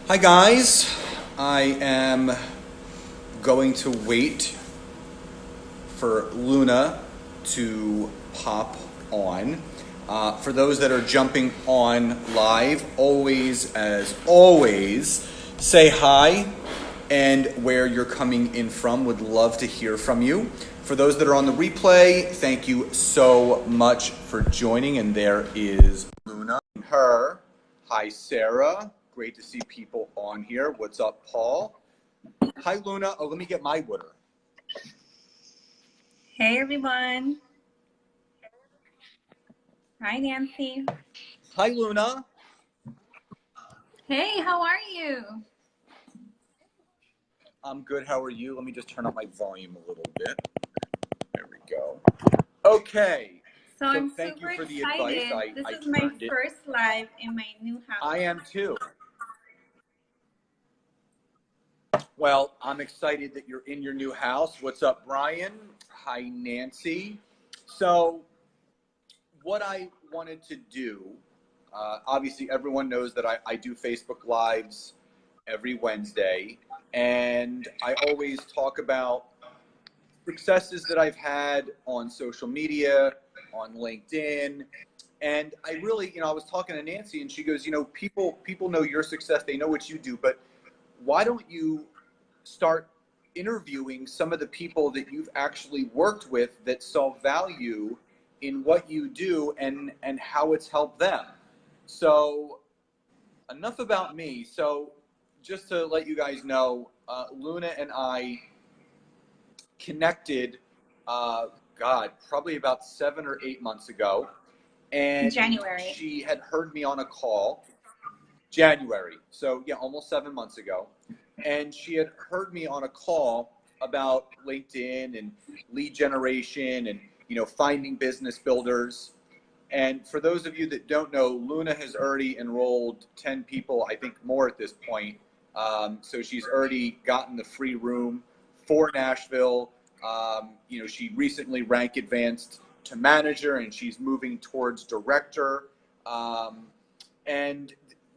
Hi guys, I am going to wait for Luna to pop on. For those that are jumping on live, as always, say hi and where you're coming in from. Would love to hear from you. For those that are on the replay, thank you so much for joining. And there is Luna and her. Hi, Sarah. Great to see people on here. What's up, Paul? Hi, Luna. Oh, let me get my water. Hey, everyone. Hi, Nancy. Hi, Luna. Hey, how are you? I'm good. How are you? Let me just turn up my volume a little bit. There we go. Okay. So I'm thank you super for the advice. excited. This I is my turned it. first live in my new house. I am too. Well, I'm excited that you're in your new house. What's up, Brian? Hi, Nancy. So, what I wanted to do, obviously, everyone knows that I do Facebook Lives every Wednesday, and I always talk about successes that I've had on social media, on LinkedIn. And I really, I was talking to Nancy and she goes, people know your success, they know what you do, but why don't you start interviewing some of the people that you've actually worked with that saw value in what you do and how it's helped them. So enough about me. So just to let you guys know, Luna and I connected, probably about 7 or 8 months ago. And January. she had heard me on a call, January. So yeah, almost 7 months ago. And she had heard me on a call about LinkedIn and lead generation and, finding business builders. And for those of you that don't know, Luna has already enrolled 10 people, I think more at this point. So she's already gotten the free room for Nashville. She recently rank advanced to manager and she's moving towards director. And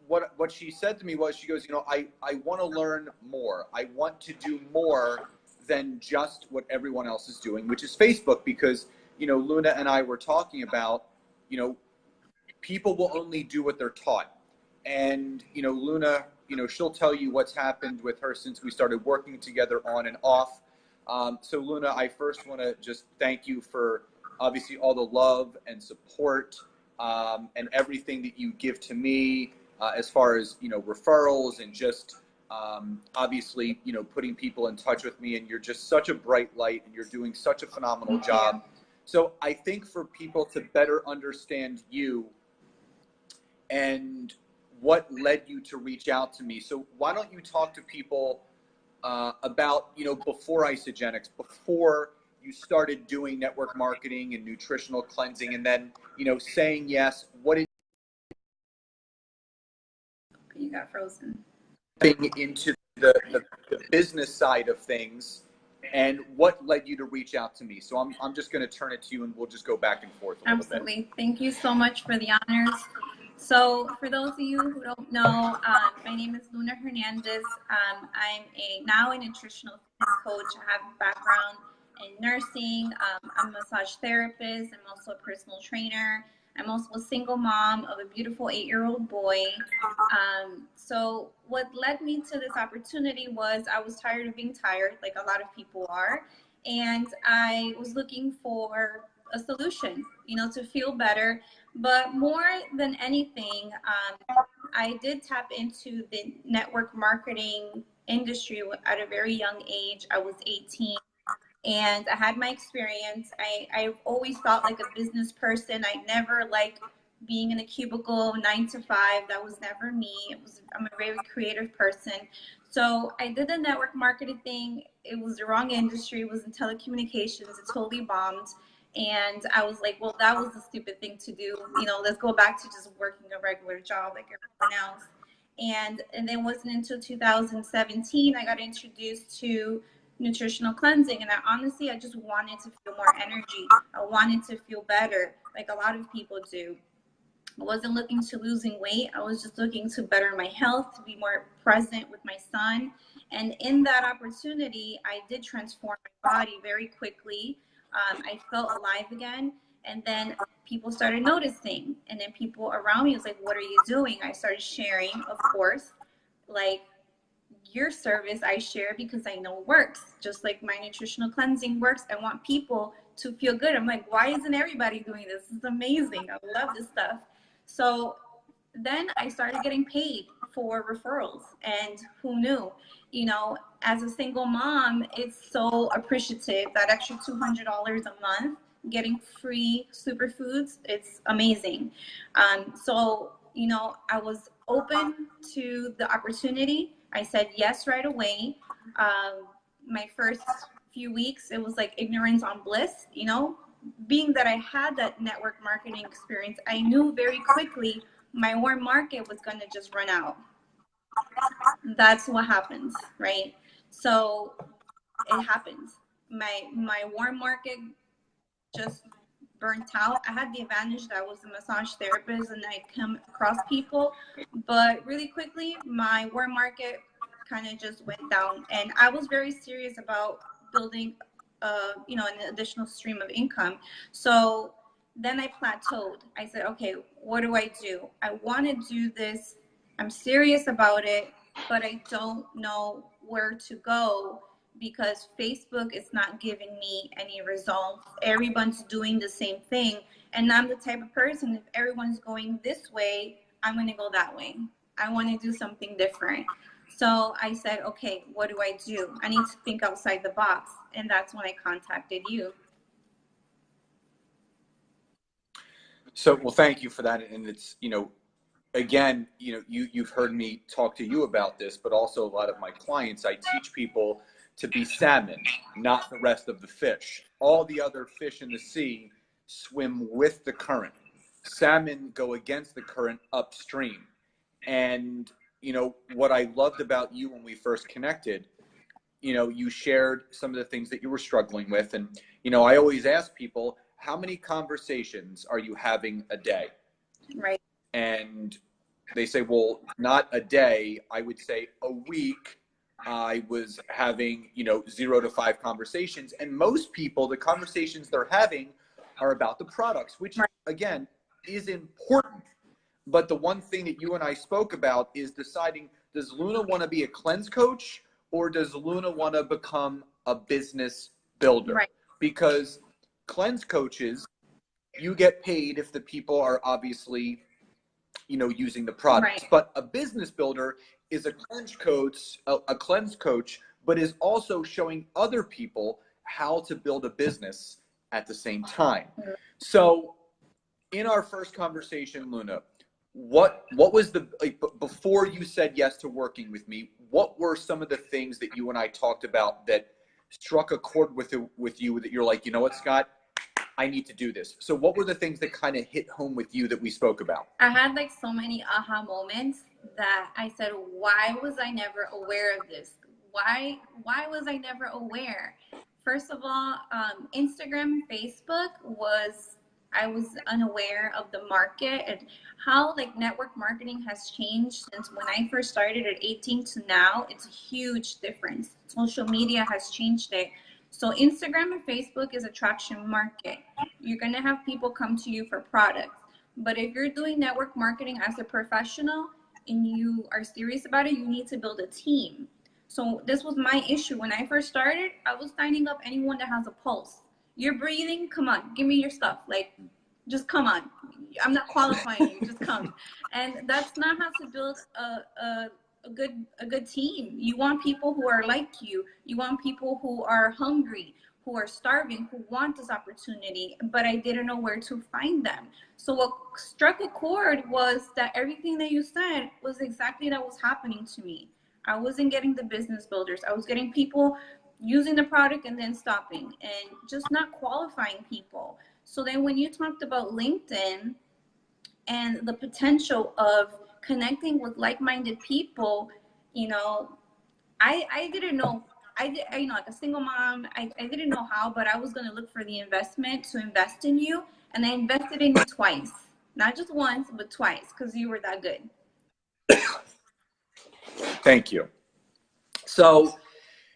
what she said to me was, she goes, I want to learn more. I want to do more than just what everyone else is doing, which is Facebook, because, Luna and I were talking about, people will only do what they're taught. And, Luna, she'll tell you what's happened with her since we started working together on and off. So Luna, I first want to just thank you for obviously all the love and support, and everything that you give to me, as far as, referrals and just, obviously, putting people in touch with me. And you're just such a bright light and you're doing such a phenomenal job. So I think for people to better understand you and what led you to reach out to me. So why don't you talk to people about, before Isagenix, before you started doing network marketing and nutritional cleansing, and then, saying yes, what did You got frozen. into the business side of things, and what led you to reach out to me? So I'm just going to turn it to you and we'll just go back and forth a little bit. Absolutely. Thank you so much for the honors. So for those of you who don't know, my name is Luna Hernandez. I'm now a nutritional fitness coach. I have a background in nursing. I'm a massage therapist. I'm also a personal trainer. I'm also a single mom of a beautiful 8-year-old boy. So what led me to this opportunity was I was tired of being tired, like a lot of people are. And I was looking for a solution, to feel better. But more than anything, I did tap into the network marketing industry at a very young age. I was 18 and I had my experience. I've always felt like a business person. I never liked being in a cubicle 9 to 5. That was never me. I'm a very creative person. So I did the network marketing thing. It was the wrong industry. It was in telecommunications. It totally bombed. And I was like, well, that was a stupid thing to do. Let's go back to just working a regular job like everyone else. And then it wasn't until 2017 I got introduced to nutritional cleansing, and I just wanted to feel more energy. I wanted to feel better like a lot of people do. I wasn't looking to losing weight. I was just looking to better my health, to be more present with my son. And in that opportunity, I did transform my body very quickly. I felt alive again. And then people started noticing. And then people around me was like, what are you doing? I started sharing, of course, like your service I share because I know it works. Just like my nutritional cleansing works. I want people to feel good. I'm like, why isn't everybody doing this? This is amazing. I love this stuff. So then I started getting paid for referrals, and who knew? You know, as a single mom, it's so appreciative. That extra $200 a month, getting free superfoods, it's amazing. So, you know, I was open to the opportunity. I said yes right away. My first few weeks, it was like ignorance on bliss, you know, being that I had that network marketing experience, I knew very quickly my warm market was going to just run out. That's what happens, right? So it happens. My warm market just burnt out. I had the advantage that I was a massage therapist and I come across people, but really quickly my warm market kind of just went down, and I was very serious about building you know, an additional stream of income. So then I plateaued. I said, okay, what do I do? I want to do this. I'm serious about it, but I don't know where to go because Facebook is not giving me any results. Everyone's doing the same thing. And I'm the type of person, if everyone's going this way, I'm going to go that way. I want to do something different. So I said, okay, what do I do? I need to think outside the box. And that's when I contacted you. So, well, thank you for that. And it's, you know, again, you know, you've heard me talk to you about this, but also a lot of my clients, I teach people to be salmon, not the rest of the fish. All the other fish in the sea swim with the current. Salmon go against the current upstream. And, you know, what I loved about you when we first connected, you know, you shared some of the things that you were struggling with. And, you know, I always ask people, how many conversations are you having a day? Right. And they say, well, not a day. I would say a week. I was having, you know, 0 to 5 conversations. And most people, the conversations they're having are about the products, which, again, is important. But the one thing that you and I spoke about is deciding, does Luna want to be a cleanse coach or does Luna want to become a business builder? Right. Because cleanse coaches, you get paid if the people are obviously, you know, using the products. Right. But a business builder is a cleanse coach, but is also showing other people how to build a business at the same time. So in our first conversation, Luna, what was the, like, before you said yes to working with me, what were some of the things that you and I talked about that struck a chord with you that you're like, you know what, Scott, I need to do this? So what were the things that kind of hit home with you that we spoke about? I had like so many aha moments that I said, why was I never aware of this? Why was I never aware? First of all, Instagram, Facebook I was unaware of the market and how like network marketing has changed since when I first started at 18 to now. It's a huge difference. Social media has changed it. So Instagram and Facebook is a traction market. You're going to have people come to you for products. But if you're doing network marketing as a professional and you are serious about it, you need to build a team. So this was my issue. When I first started, I was signing up anyone that has a pulse. You're breathing, come on, give me your stuff. Like, just come on. I'm not qualifying you, just come. And that's not how to build a good team. You want people who are like you. You want people who are hungry, who are starving, who want this opportunity, but I didn't know where to find them. So what struck a chord was that everything that you said was exactly that was happening to me. I wasn't getting the business builders. I was getting people using the product and then stopping and just not qualifying people. So then when you talked about LinkedIn and the potential of connecting with like-minded people, you know, I didn't know. You know, like a single mom, I didn't know how, but I was going to look for the investment to invest in you. And I invested in you twice. not just once, but twice, because you were that good. Thank you. So,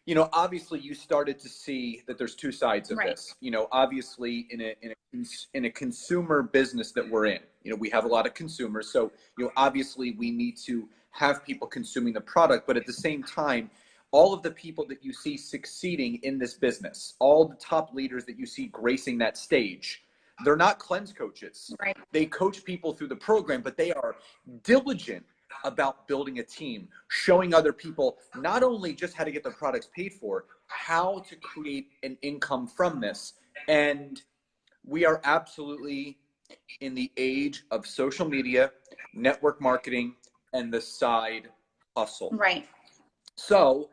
you know, obviously you started to see that there's two sides of Right. this. You know, obviously in a consumer business that we're in, you know, we have a lot of consumers. So, you know, obviously we need to have people consuming the product, but at the same time, all of the people that you see succeeding in this business, all the top leaders that you see gracing that stage, they're not cleanse coaches. Right. They coach people through the program, but they are diligent about building a team, showing other people not only just how to get the products paid for, how to create an income from this. And we are absolutely in the age of social media, network marketing, and the side hustle. Right. So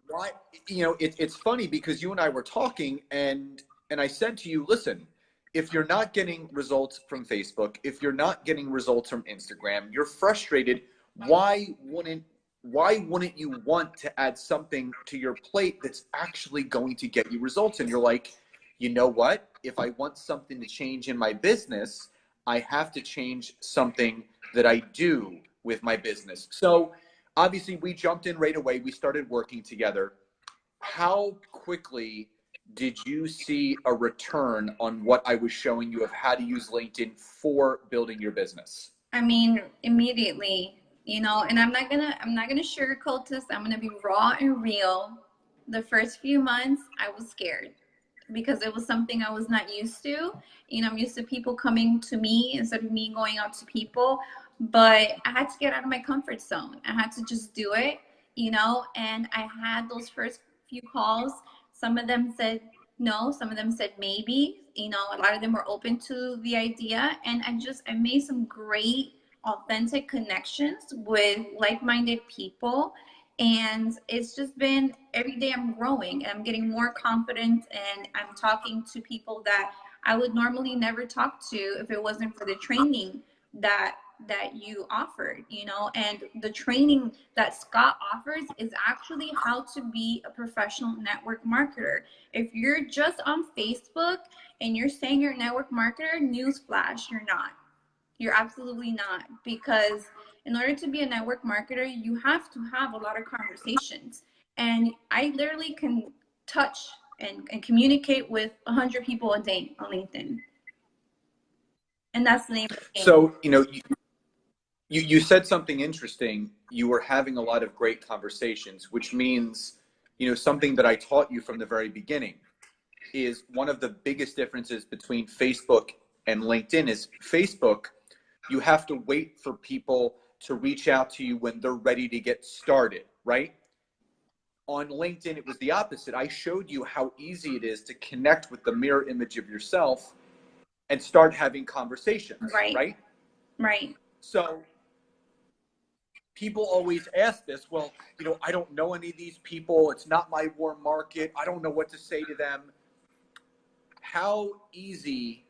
why, you know, it's funny because you and I were talking and I said to you, listen, if you're not getting results from Facebook, if you're not getting results from Instagram, you're frustrated. Why wouldn't you want to add something to your plate that's actually going to get you results? And you're like, you know what? If I want something to change in my business, I have to change something that I do with my business. So obviously we jumped in right away. We started working together. How quickly did you see a return on what I was showing you of how to use LinkedIn for building your business? I mean, immediately, you know, and I'm not gonna sugarcoat this. I'm gonna be raw and real. The first few months, I was scared because it was something I was not used to. You know, I'm used to people coming to me instead of me going out to people. But I had to get out of my comfort zone. I had to just do it, you know, and I had those first few calls. Some of them said no, some of them said maybe, you know, a lot of them were open to the idea. And I made some great, authentic connections with like-minded people. And it's just been every day I'm growing and I'm getting more confident and I'm talking to people that I would normally never talk to if it wasn't for the training that you offered, you know. And the training that Scott offers is actually how to be a professional network marketer. If you're just on Facebook and you're saying you're a network marketer, newsflash, you're not. You're absolutely not, because in order to be a network marketer, you have to have a lot of conversations. And I literally can touch and communicate with 100 people a day on LinkedIn. And that's the name of the game. So, you know, you said something interesting. You were having a lot of great conversations, which means, you know, something that I taught you from the very beginning is one of the biggest differences between Facebook and LinkedIn is Facebook, you have to wait for people to reach out to you when they're ready to get started, right? On LinkedIn, it was the opposite. I showed you how easy it is to connect with the mirror image of yourself and start having conversations, right? Right. So people always ask this, well, you know, I don't know any of these people. It's not my warm market. I don't know what to say to them. How easy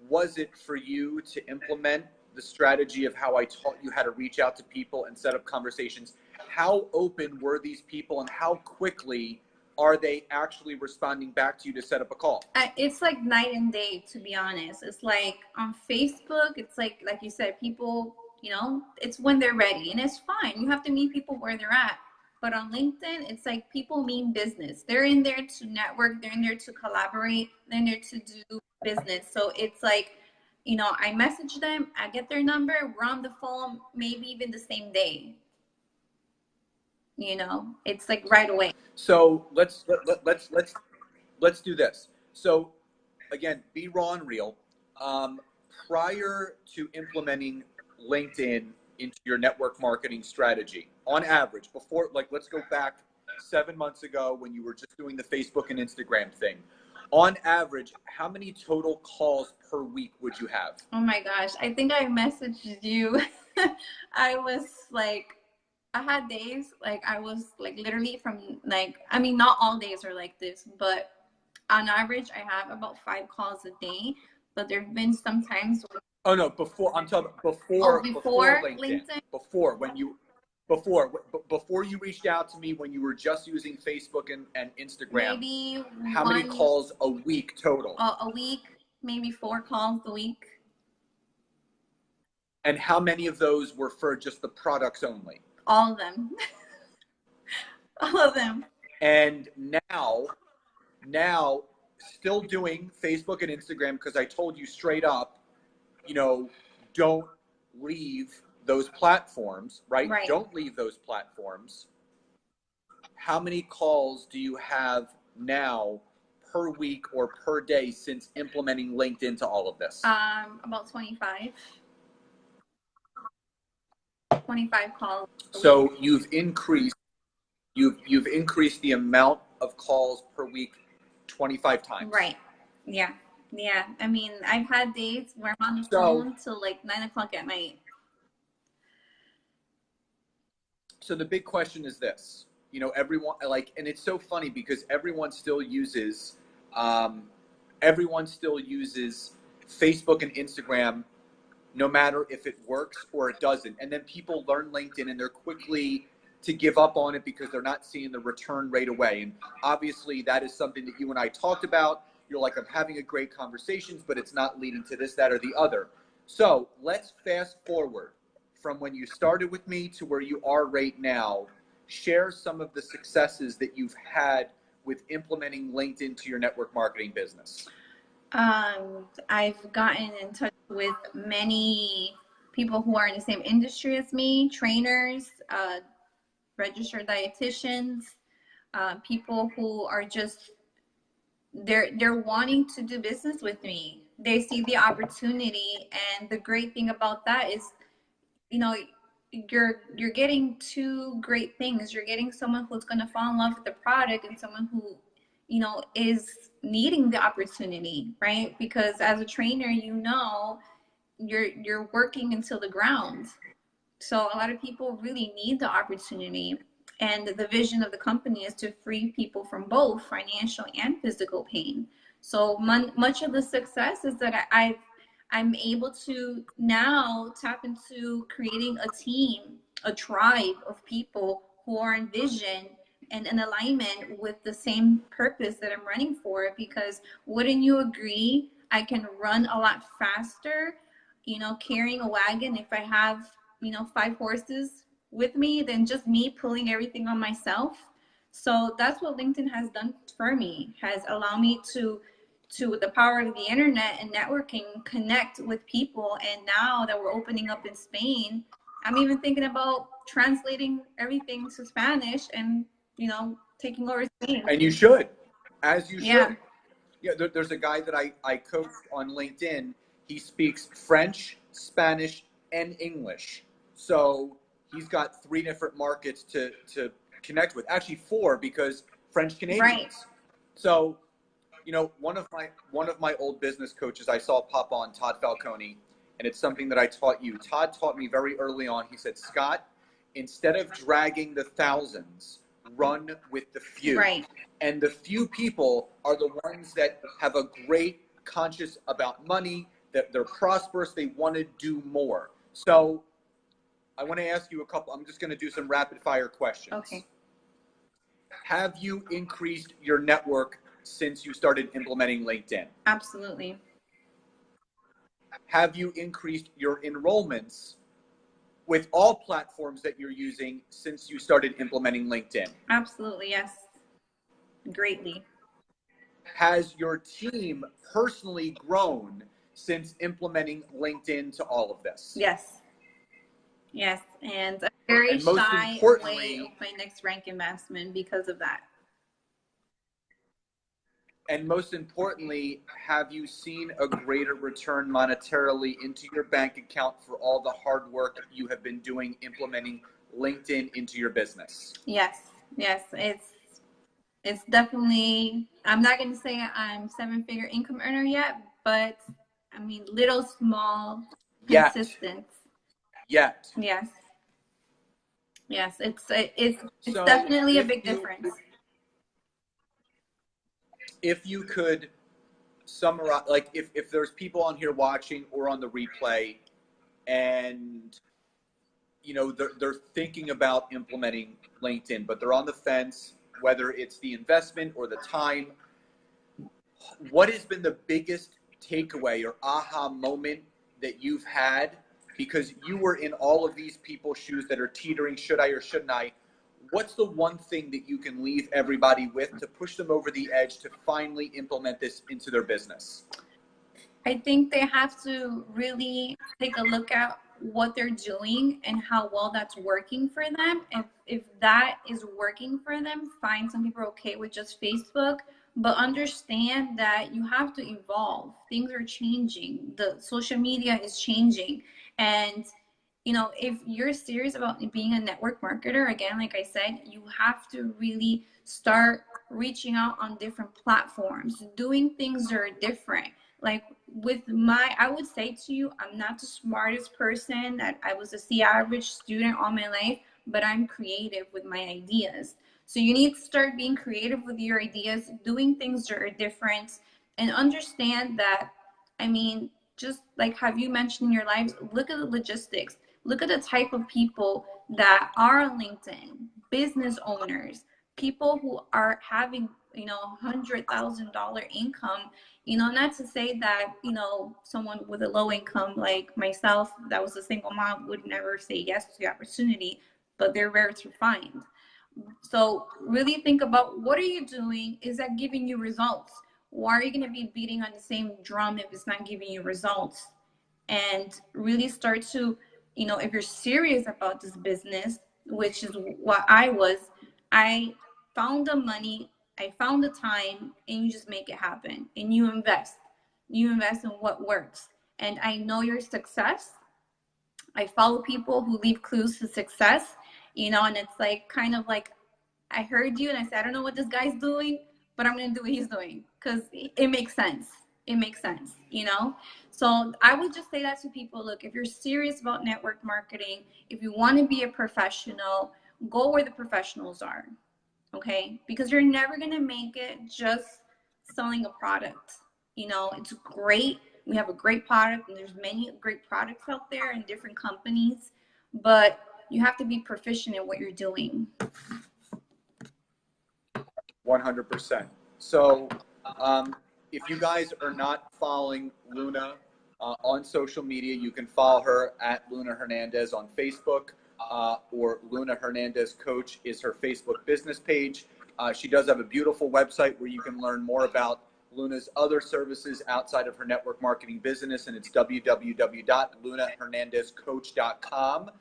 was it for you to implement the strategy of how I taught you how to reach out to people and set up conversations? How open were these people and how quickly are they actually responding back to you to set up a call? It's like night and day, to be honest. It's like on Facebook, it's like you said, people, you know, it's when they're ready and it's fine. You have to meet people where they're at. But on LinkedIn, it's like people mean business. They're in there to network. They're in there to collaborate. They're in there to do business. So it's like, you know, I message them, I get their number, we're on the phone, maybe even the same day. You know, it's like right away. So let's do this. So again, be raw and real. Prior to implementing LinkedIn into your network marketing strategy, on average, before, like, let's go back 7 months ago when you were just doing the Facebook and Instagram thing. On average, how many total calls per week would you have? Oh my gosh, I think I messaged you. I was like, I had days like I was like literally from like, I mean, not all days are like this, but on average, I have about 5 calls a day. But there's been some times when, oh no, before, I'm talking before LinkedIn. Before you reached out to me, when you were just using Facebook and Instagram, maybe how many calls a week total? A week, maybe 4 calls a week. And how many of those were for just the products only? All of them. All of them. And now still doing Facebook and Instagram, because I told you straight up, don't leave those platforms, right? Don't leave those platforms. How many calls do you have now per week or per day since implementing LinkedIn to all of this? About 25 calls. So you've increased the amount of calls per week 25 times. Right. Yeah. Yeah. I mean, I've had days where I'm on the phone till like 9 o'clock at night. So the big question is this, everyone and it's so funny because everyone still uses Facebook and Instagram, no matter if it works or it doesn't. And then people learn LinkedIn and they're quickly to give up on it because they're not seeing the return right away. And obviously that is something that you and I talked about. You're like, I'm having a great conversations, but it's not leading to this, that, or the other. So let's fast forward from when you started with me to where you are right now. Share some of the successes that you've had with implementing LinkedIn to your network marketing business. I've gotten in touch with many people who are in the same industry as me, trainers, registered dietitians, people who are just, they're wanting to do business with me. They see the opportunity, and the great thing about that is, you're getting two great things. You're getting someone who's going to fall in love with the product, and someone who, is needing the opportunity, right? Because as a trainer, you're working until the ground. So a lot of people really need the opportunity. And the vision of the company is to free people from both financial and physical pain. So much of the success is that I'm able to now tap into creating a team, a tribe of people who are in vision and in alignment with the same purpose that I'm running for. Because wouldn't you agree, I can run a lot faster, carrying a wagon if I have, 5 horses with me than just me pulling everything on myself. So that's what LinkedIn has done for me, has allowed me to the power of the internet and networking, connect with people. And now that we're opening up in Spain, I'm even thinking about translating everything to Spanish and, taking over Spain. And you should, as you Yeah. should. Yeah, there's a guy that I coached on LinkedIn. He speaks French, Spanish, and English. So he's got 3 different markets to connect with. Actually 4, because French Canadians. Right. So, one of my old business coaches I saw pop on, Todd Falcone, and it's something that I taught you. Todd taught me very early on. He said, Scott, instead of dragging the thousands, run with the few. Right. And the few people are the ones that have a great conscious about money, that they're prosperous, they want to do more. So I want to ask you I'm just going to do some rapid fire questions. Okay. Have you increased your network since you started implementing LinkedIn? Absolutely. Have you increased your enrollments with all platforms that you're using since you started implementing LinkedIn? Absolutely, yes. Greatly. Has your team personally grown since implementing LinkedIn to all of this? Yes. Yes, and I'm very shy away of my next rank investment because of that. And most importantly, have you seen a greater return monetarily into your bank account for all the hard work you have been doing implementing LinkedIn into your business? Yes, it's definitely, I'm not going to say I'm 7-figure income earner yet, but I mean, little, small, consistent. Yet. Yes. Yes, it's so definitely a big difference. If you could summarize, like if there's people on here watching or on the replay and they're thinking about implementing LinkedIn, but they're on the fence, whether it's the investment or the time, what has been the biggest takeaway or aha moment that you've had because you were in all of these people's shoes that are teetering, should I or shouldn't I? What's the one thing that you can leave everybody with to push them over the edge to finally implement this into their business? I think they have to really take a look at what they're doing and how well that's working for them. If that is working for them, fine. Some people are okay with just Facebook, but understand that you have to evolve. Things are changing. The social media is changing. And if you're serious about being a network marketer, again, like I said, you have to really start reaching out on different platforms, doing things that are different. Like I would say to you, I'm not the smartest person. I was a C average student all my life, but I'm creative with my ideas. So you need to start being creative with your ideas, doing things that are different, and understand that, just like have you mentioned in your lives, look at the logistics. Look at the type of people that are on LinkedIn, business owners, people who are having, $100,000 income, not to say that, someone with a low income like myself, that was a single mom, would never say yes to the opportunity, but they're rare to find. So really think about, what are you doing? Is that giving you results? Why are you going to be beating on the same drum if it's not giving you results? And really start to, if you're serious about this business, which is what I found the money, I found the time, and you just make it happen. And you invest in what works. And I know your success. I follow people who leave clues to success, and it's like, kind of like, I heard you and I said, I don't know what this guy's doing, but I'm going to do what he's doing because it makes sense. It makes sense, So I would just say that to people. Look, if you're serious about network marketing, if you want to be a professional, go where the professionals are, okay? Because you're never going to make it just selling a product. It's great. We have a great product, and there's many great products out there in different companies, but you have to be proficient in what you're doing. 100%. So if you guys are not following Luna on social media, you can follow her at Luna Hernandez on Facebook, or Luna Hernandez Coach is her Facebook business page. She does have a beautiful website where you can learn more about Luna's other services outside of her network marketing business, and it's www.lunahernandezcoach.com.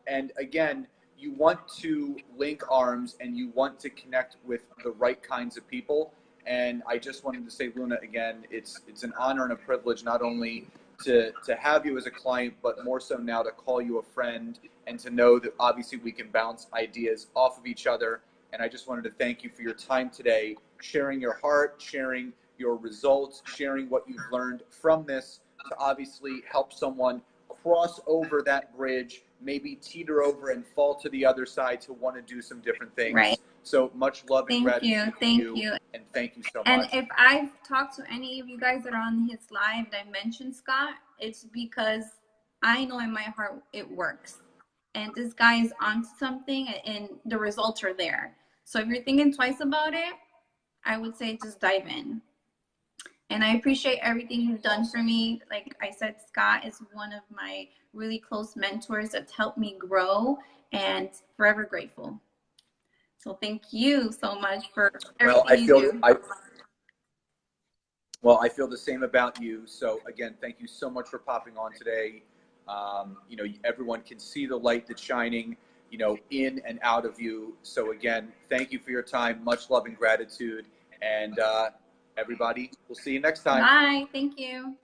And again, you want to link arms and you want to connect with the right kinds of people. And I just wanted to say, Luna, again, it's an honor and a privilege not only to have you as a client, but more so now to call you a friend and to know that obviously we can bounce ideas off of each other. And I just wanted to thank you for your time today, sharing your heart, sharing your results, sharing what you've learned from this to obviously help someone cross over that bridge, maybe teeter over and fall to the other side to want to do some different things. Right. So much love and gratitude. Thank you. And thank you so much. And if I've talked to any of you guys that are on his live that I mentioned Scott, it's because I know in my heart it works. And this guy is onto something and the results are there. So if you're thinking twice about it, I would say just dive in. And I appreciate everything you've done for me. Like I said, Scott is one of my really close mentors that's helped me grow, and forever grateful. So thank you so much for everything you do. I feel the same about you. So again, thank you so much for popping on today. Everyone can see the light that's shining, in and out of you. So again, thank you for your time. Much love and gratitude. And everybody, we'll see you next time. Bye. Thank you.